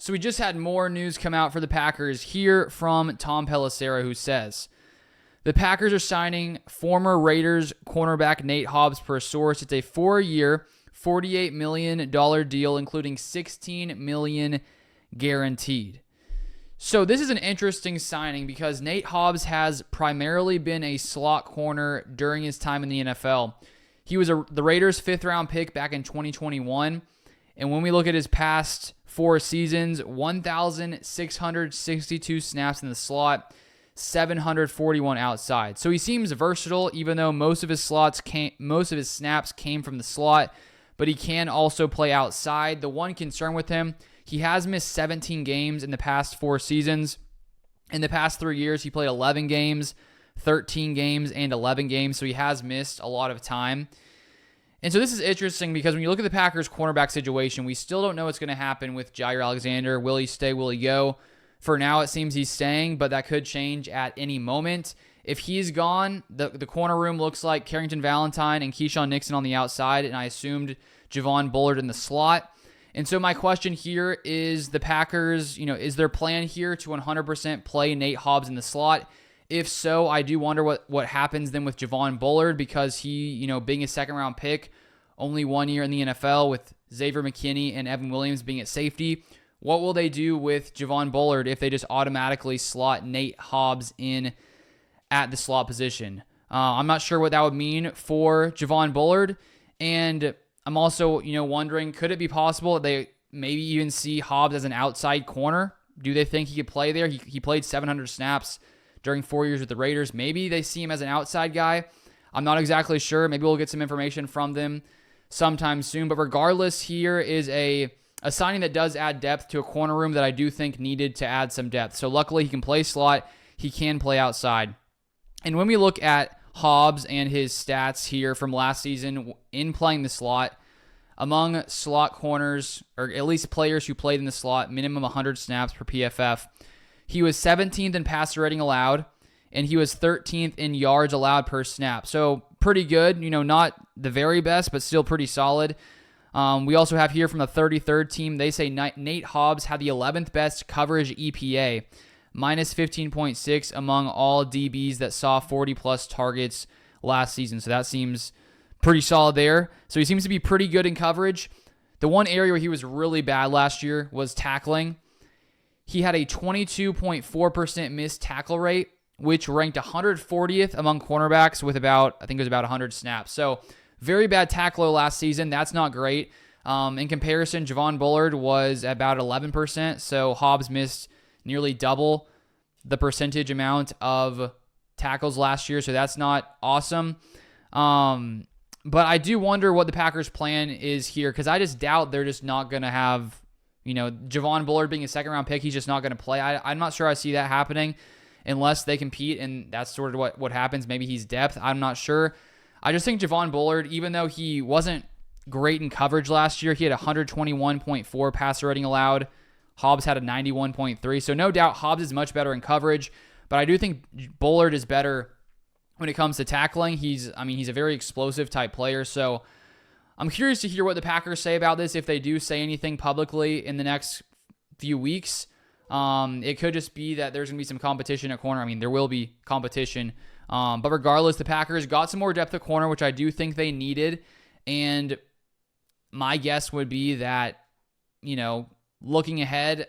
So we just had more news come out for the Packers here from Tom Pelissero, who says, the Packers are signing former Raiders cornerback Nate Hobbs per source. It's a 4-year, $48 million deal, including $16 million guaranteed. So this is an interesting signing because Nate Hobbs has primarily been a slot corner during his time in the NFL. He was the Raiders' 5th-round pick back in 2021. And when we look at his past 4 seasons, 1,662 snaps in the slot, 741 outside. So he seems versatile, even though most of his snaps came from the slot, but he can also play outside. The one concern with him, he has missed 17 games in the past 4 seasons. In the past 3 years, he played 11 games, 13 games, and 11 games, so he has missed a lot of time. And so this is interesting because when you look at the Packers cornerback situation, we still don't know what's going to happen with Jair Alexander. Will he stay? Will he go? For now, it seems he's staying, but that could change at any moment. If he's gone, the corner room looks like Carrington Valentine and Keyshawn Nixon on the outside, and I assumed Javon Bullard in the slot. And so my question here is the Packers, is their plan here to 100% play Nate Hobbs in the slot? If so, I do wonder what happens then with Javon Bullard because he, being a 2nd-round pick, only 1 year in the NFL with Xavier McKinney and Evan Williams being at safety. What will they do with Javon Bullard if they just automatically slot Nate Hobbs in at the slot position? I'm not sure what that would mean for Javon Bullard. And I'm also, wondering, could it be possible that they maybe even see Hobbs as an outside corner? Do they think he could play there? He played 700 snaps during 4 years with the Raiders. Maybe they see him as an outside guy. I'm not exactly sure. Maybe we'll get some information from them sometime soon. But regardless, here is a signing that does add depth to a corner room that I do think needed to add some depth. So luckily, he can play slot. He can play outside. And when we look at Hobbs and his stats here from last season in playing the slot, among slot corners, or at least players who played in the slot, minimum 100 snaps per PFF, he was 17th in passer rating allowed, and he was 13th in yards allowed per snap. So pretty good, not the very best, but still pretty solid. We also have here from the 33rd team, they say Nate Hobbs had the 11th best coverage EPA, minus 15.6 among all DBs that saw 40-plus targets last season. So that seems pretty solid there. So he seems to be pretty good in coverage. The one area where he was really bad last year was tackling. He had a 22.4% missed tackle rate, which ranked 140th among cornerbacks with about 100 snaps. So very bad tackler last season. That's not great. In comparison, Javon Bullard was about 11%. So Hobbs missed nearly double the percentage amount of tackles last year. So that's not awesome. But I do wonder what the Packers' plan is here because I just doubt they're just not going to have, Javon Bullard being a 2nd-round pick, he's just not going to play. I'm not sure I see that happening unless they compete, and that's sort of what happens. Maybe he's depth. I'm not sure. I just think Javon Bullard, even though he wasn't great in coverage last year, he had 121.4 passer rating allowed. Hobbs had a 91.3. So no doubt Hobbs is much better in coverage, but I do think Bullard is better when it comes to tackling. He's a very explosive type player. So I'm curious to hear what the Packers say about this if they do say anything publicly in the next few weeks. It could just be that there's going to be some competition at corner. There will be competition. But regardless, the Packers got some more depth at corner, which I do think they needed. And my guess would be that, looking ahead,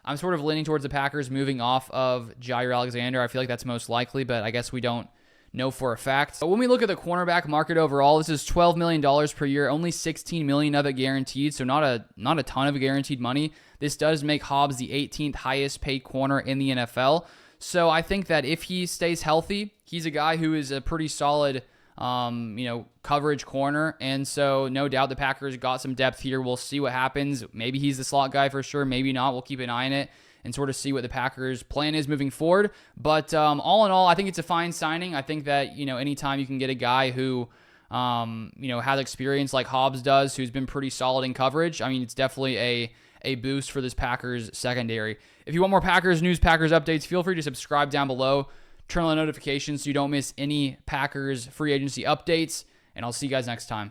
I'm sort of leaning towards the Packers moving off of Jair Alexander. I feel like that's most likely, but I guess we don't know for a fact. But when we look at the cornerback market overall, this is $12 million per year, only $16 million of it guaranteed, so not a ton of guaranteed money. This does make Hobbs the 18th highest paid corner in the NFL. So I think that if he stays healthy, he's a guy who is a pretty solid coverage corner. And so no doubt the Packers got some depth here. We'll see what happens. Maybe he's the slot guy for sure. Maybe not. We'll keep an eye on it and sort of see what the Packers' plan is moving forward. But all in all, I think it's a fine signing. I think that, anytime you can get a guy who, has experience like Hobbs does, who's been pretty solid in coverage, it's definitely a boost for this Packers secondary. If you want more Packers news, Packers updates, feel free to subscribe down below. Turn on the notifications so you don't miss any Packers free agency updates. And I'll see you guys next time.